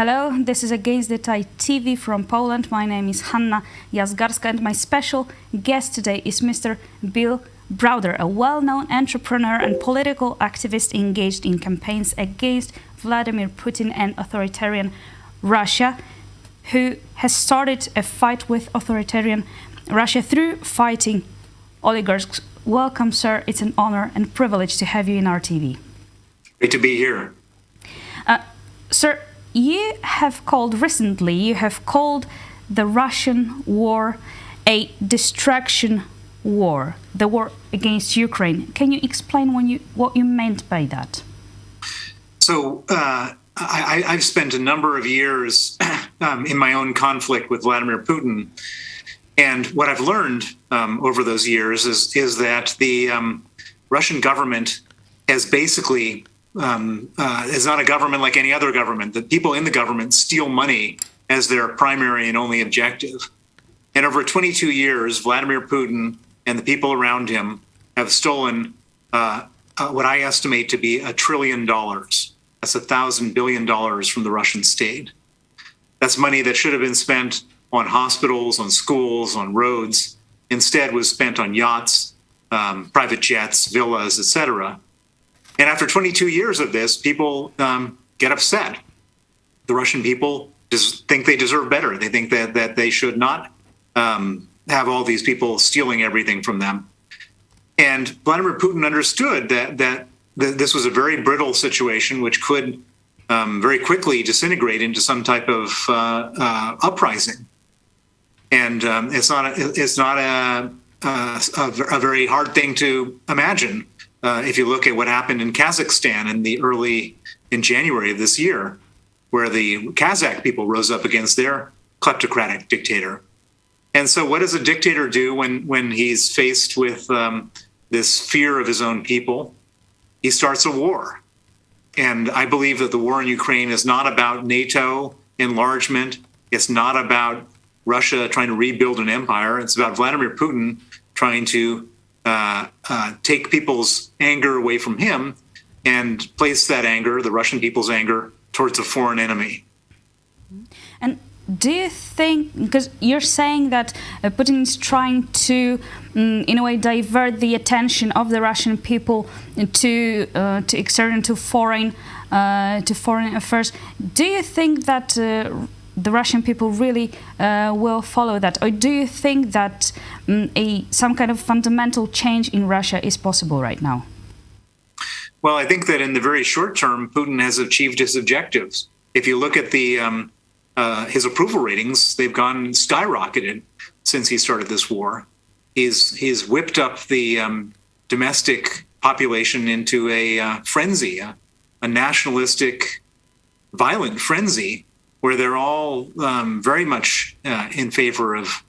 Hello, this is Against the Tide TV from Poland. My name is Hanna Jazgarska and my special guest today is Mr. Bill Browder, a well-known entrepreneur and political activist engaged in campaigns against Vladimir Putin and authoritarian Russia, who has started a fight with authoritarian Russia through fighting oligarchs. Welcome, sir. It's an honor and privilege to have you in our TV. Great to be here. Sir, you have called the Russian war a distraction war, the war against Ukraine. Can you explain what you meant by that? So I've spent a number of years in my own conflict with Vladimir Putin. And what I've learned over those years is that the Russian government has basically is not a government like any other government. The people in the government steal money as their primary and only objective. And over 22 years, Vladimir Putin and the people around him have stolen what I estimate to be $1 trillion. That's $1,000 billion from the Russian state. That's money that should have been spent on hospitals, on schools, on roads. Instead was spent on yachts, private jets, villas, etc. And after 22 years of this, people get upset. The Russian people just think they deserve better. They think that they should not have all these people stealing everything from them. And Vladimir Putin understood that this was a very brittle situation, which could very quickly disintegrate into some type of uprising. And it's not a very hard thing to imagine. If you look at what happened in Kazakhstan in January of this year, where the Kazakh people rose up against their kleptocratic dictator. And so what does a dictator do when he's faced with this fear of his own people? He starts a war. And I believe that the war in Ukraine is not about NATO enlargement. It's not about Russia trying to rebuild an empire. It's about Vladimir Putin trying to take people's anger away from him and place that anger, the Russian people's anger, towards a foreign enemy. And do you think, because you're saying that Putin is trying to, in a way, divert the attention of the Russian people to foreign affairs, do you think that the Russian people really will follow that, or do you think that some kind of fundamental change in Russia is possible right now? Well, I think that in the very short term, Putin has achieved his objectives. If you look at his approval ratings, they've gone skyrocketed since he started this war. He's whipped up the domestic population into a frenzy, a nationalistic, violent frenzy, where they're all very much in favor of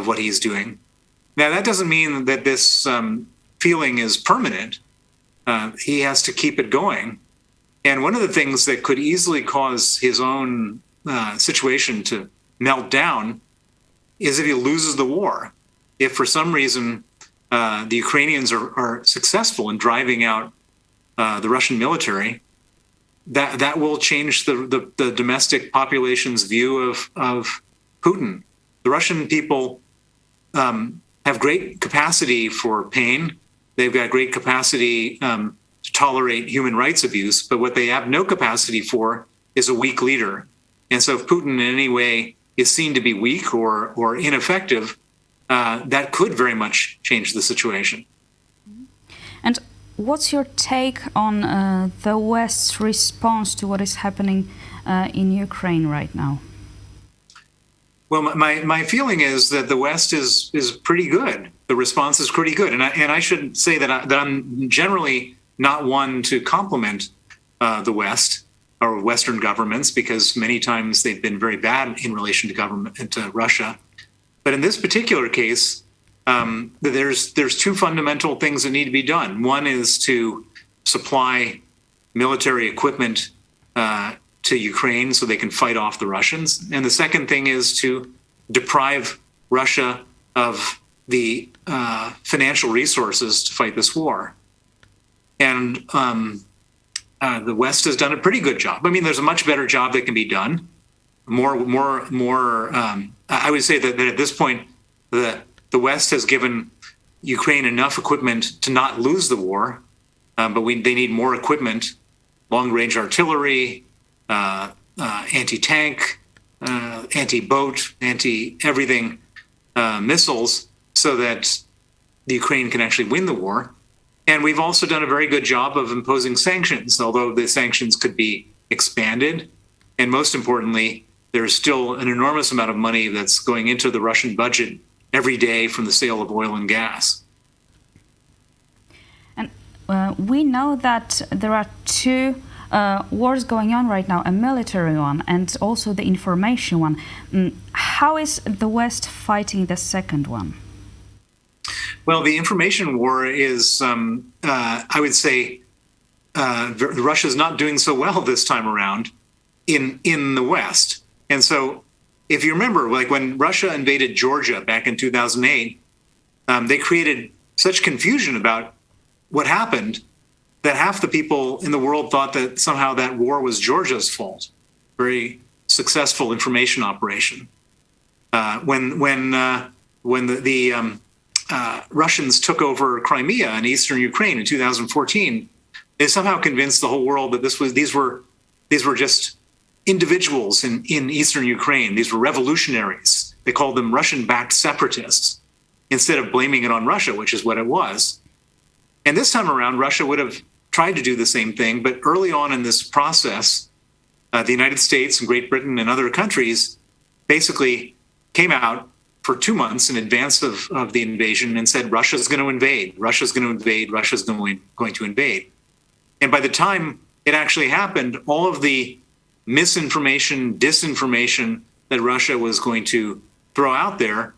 what he's doing. Now, that doesn't mean that this feeling is permanent. He has to keep it going. And one of the things that could easily cause his own situation to melt down is if he loses the war. If for some reason the Ukrainians are successful in driving out the Russian military, that will change the domestic population's view of Putin. The Russian people have great capacity for pain. They've got great capacity to tolerate human rights abuse, but what they have no capacity for is a weak leader. And so if Putin in any way is seen to be weak or ineffective, that could very much change the situation. And what's your take on the West's response to what is happening in Ukraine right now? Well, my feeling is that the West is pretty good. The response is pretty good, and I should say that I'm generally not one to compliment the West or Western governments, because many times they've been very bad in relation to Russia. But in this particular case, there's two fundamental things that need to be done. One is to supply military equipment to Ukraine so they can fight off the Russians. And the second thing is to deprive Russia of the financial resources to fight this war. And the West has done a pretty good job. I mean, there's a much better job that can be done. I would say that at this point, the West has given Ukraine enough equipment to not lose the war, but they need more equipment, long-range artillery, anti-tank, anti-boat, anti-everything missiles, so that the Ukraine can actually win the war. And we've also done a very good job of imposing sanctions, although the sanctions could be expanded. And most importantly, there's still an enormous amount of money that's going into the Russian budget every day from the sale of oil and gas. And we know that there are two wars going on right now, a military one and also the information one. How is the West fighting the second one? Well, the information war is, I would say, Russia's not doing so well this time around in the West. And so if you remember, like when Russia invaded Georgia back in 2008, they created such confusion about what happened that half the people in the world thought that somehow that war was Georgia's fault. Very successful information operation. When the Russians took over Crimea and eastern Ukraine in 2014, they somehow convinced the whole world that these were just individuals in eastern Ukraine. These were revolutionaries. They called them Russian-backed separatists instead of blaming it on Russia, which is what it was. And this time around, Russia would have tried to do the same thing, but early on in this process, the United States and Great Britain and other countries basically came out for 2 months in advance of the invasion and said, Russia's going to invade, Russia's going to invade, Russia's going to invade. And by the time it actually happened, all of the misinformation, disinformation that Russia was going to throw out there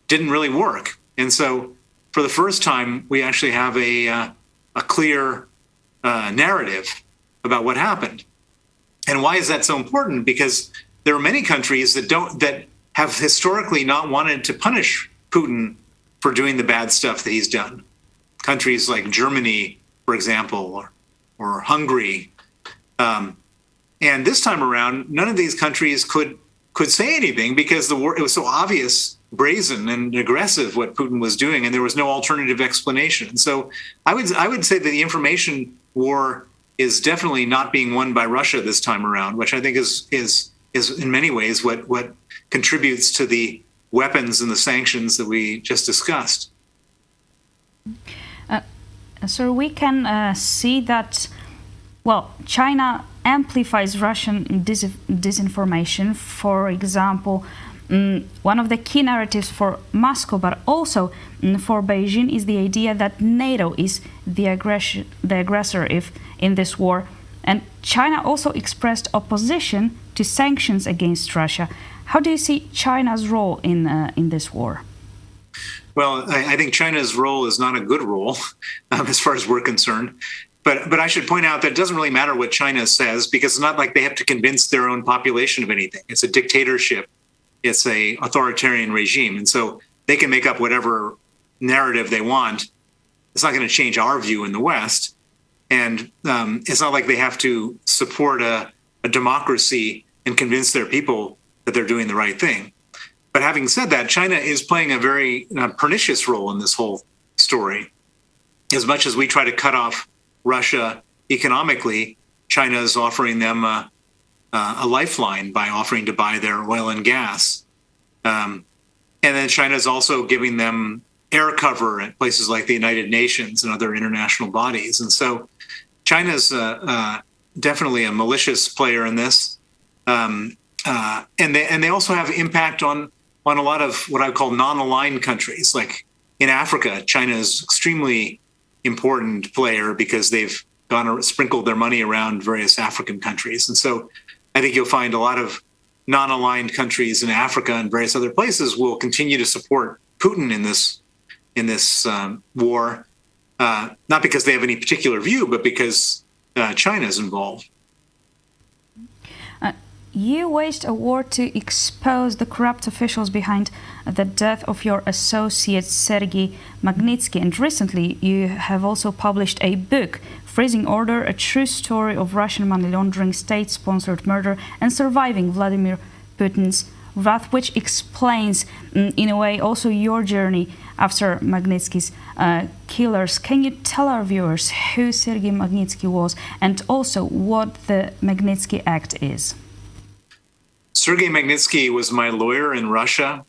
didn't really work. And so for the first time, we actually have a clear narrative about what happened. And why is that so important? Because there are many countries that have historically not wanted to punish Putin for doing the bad stuff that he's done. Countries like Germany, for example, or Hungary. And this time around, none of these countries could say anything because it was so obvious, brazen and aggressive what Putin was doing, and there was no alternative explanation. So I would say that the information war is definitely not being won by Russia this time around, which I think is in many ways what contributes to the weapons and the sanctions that we just discussed. So we can see that, well, China amplifies Russian disinformation. For example, one of the key narratives for Moscow, but also for Beijing, is the idea that NATO is the aggressor in this war. And China also expressed opposition to sanctions against Russia. How do you see China's role in this war? Well, I think China's role is not a good role as far as we're concerned. But I should point out that it doesn't really matter what China says, because it's not like they have to convince their own population of anything. It's a dictatorship. It's a authoritarian regime. And so they can make up whatever narrative they want. It's not going to change our view in the West. And it's not like they have to support a democracy and convince their people that they're doing the right thing. But having said that, China is playing a very pernicious role in this whole story. As much as we try to cut off Russia economically, China is offering them a lifeline by offering to buy their oil and gas. And then China is also giving them air cover at places like the United Nations and other international bodies. And so China's definitely a malicious player in this. And they also have impact on a lot of what I call non-aligned countries. Like in Africa, China is extremely important player because they've sprinkled their money around various African countries. And so I think you'll find a lot of non-aligned countries in Africa and various other places will continue to support Putin in this war, not because they have any particular view, but because China is involved. You waged a war to expose the corrupt officials behind the death of your associate Sergei Magnitsky, and recently you have also published a book, Freezing Order, a true story of Russian money laundering, state-sponsored murder, and surviving Vladimir Putin's wrath, which explains, in a way, also your journey after Magnitsky's killers. Can you tell our viewers who Sergei Magnitsky was and also what the Magnitsky Act is? Sergei Magnitsky was my lawyer in Russia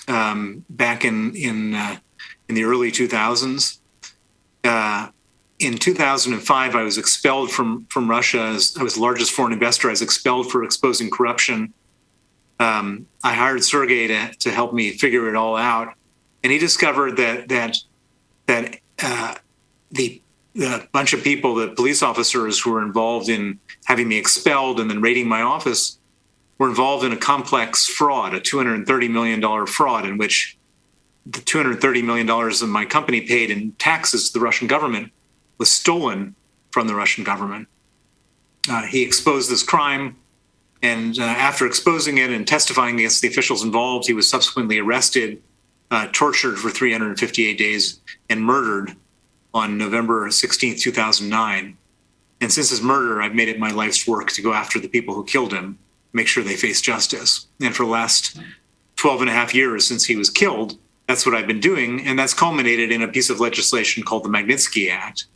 back in the early 2000s. In 2005, I was expelled from Russia. As I was the largest foreign investor, I was expelled for exposing corruption. I hired Sergei to help me figure it all out, and he discovered that the bunch of people, the police officers who were involved in having me expelled and then raiding my office, were involved in a complex fraud, a $230 million fraud, in which the $230 million that my company paid in taxes to the Russian government was stolen from the Russian government. He exposed this crime, and after exposing it and testifying against the officials involved, he was subsequently arrested, tortured for 358 days, and murdered on November 16, 2009. And since his murder, I've made it my life's work to go after the people who killed him, make sure they face justice. And for the last 12 and a half years since he was killed, that's what I've been doing, and that's culminated in a piece of legislation called the Magnitsky Act,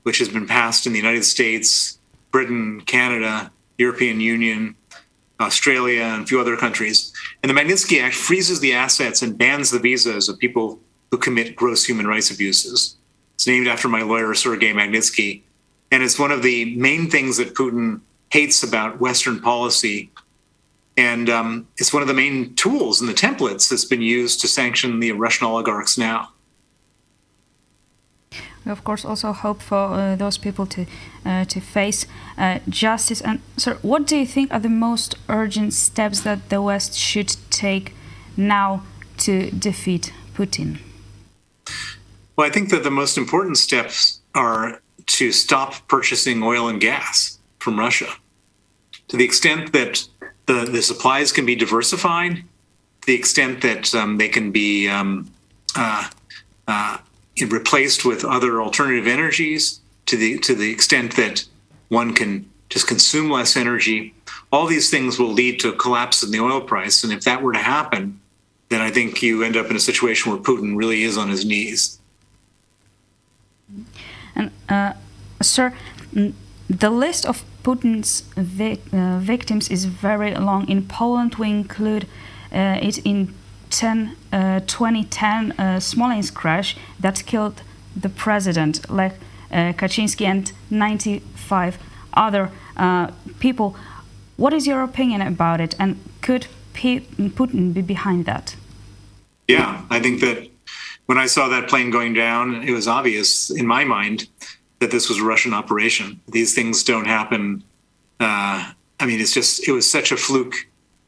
which has been passed in the United States, Britain, Canada, European Union, Australia, and a few other countries. And the Magnitsky Act freezes the assets and bans the visas of people who commit gross human rights abuses. It's named after my lawyer, Sergei Magnitsky, and it's one of the main things that Putin hates about Western policy. And it's one of the main tools and the templates that's been used to sanction the Russian oligarchs now. We, of course, also hope for those people to face justice. And, sir, what do you think are the most urgent steps that the West should take now to defeat Putin? Well, I think that the most important steps are to stop purchasing oil and gas from Russia. To the extent that the supplies can be diversified, to the extent that they can be replaced with other alternative energies, to the extent that one can just consume less energy, all these things will lead to a collapse in the oil price. And if that were to happen, then I think you end up in a situation where Putin really is on his knees. And, sir, the list of Putin's victims is very long. In Poland, we include it in 2010 Smolensk crash that killed the president, Lech Kaczynski, and 95 other people. What is your opinion about it, and could Putin be behind that? Yeah, I think that when I saw that plane going down, it was obvious in my mind that this was a Russian operation. These things don't happen. I mean, it was such a fluke.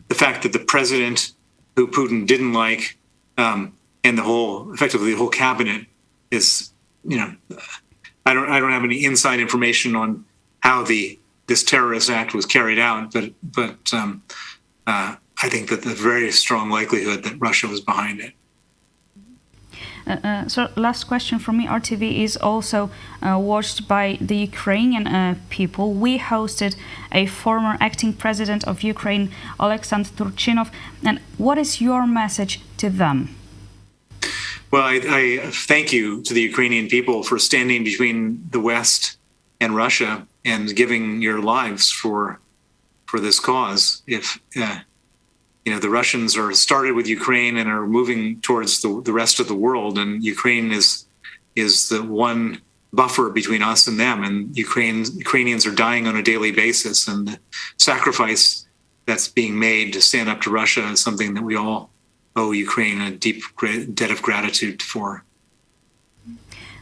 The fact that the president, who Putin didn't like, and effectively the whole cabinet is, I don't have any inside information on how this terrorist act was carried out, but I think that there's a very strong likelihood that Russia was behind it. So last question from me. RTV is also watched by the Ukrainian people. We hosted a former acting president of Ukraine, Oleksandr Turchinov. And what is your message to them? Well, I thank you to the Ukrainian people for standing between the West and Russia and giving your lives for this cause. If the Russians are started with Ukraine and are moving towards the rest of the world, and Ukraine is the one buffer between us and them, and Ukrainians are dying on a daily basis, and the sacrifice that's being made to stand up to Russia is something that we all owe Ukraine a deep debt of gratitude for.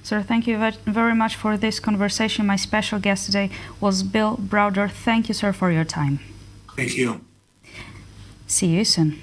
Sir, thank you very much for this conversation. My special guest today was Bill Browder. Thank you, sir, for your time. Thank you. See you soon.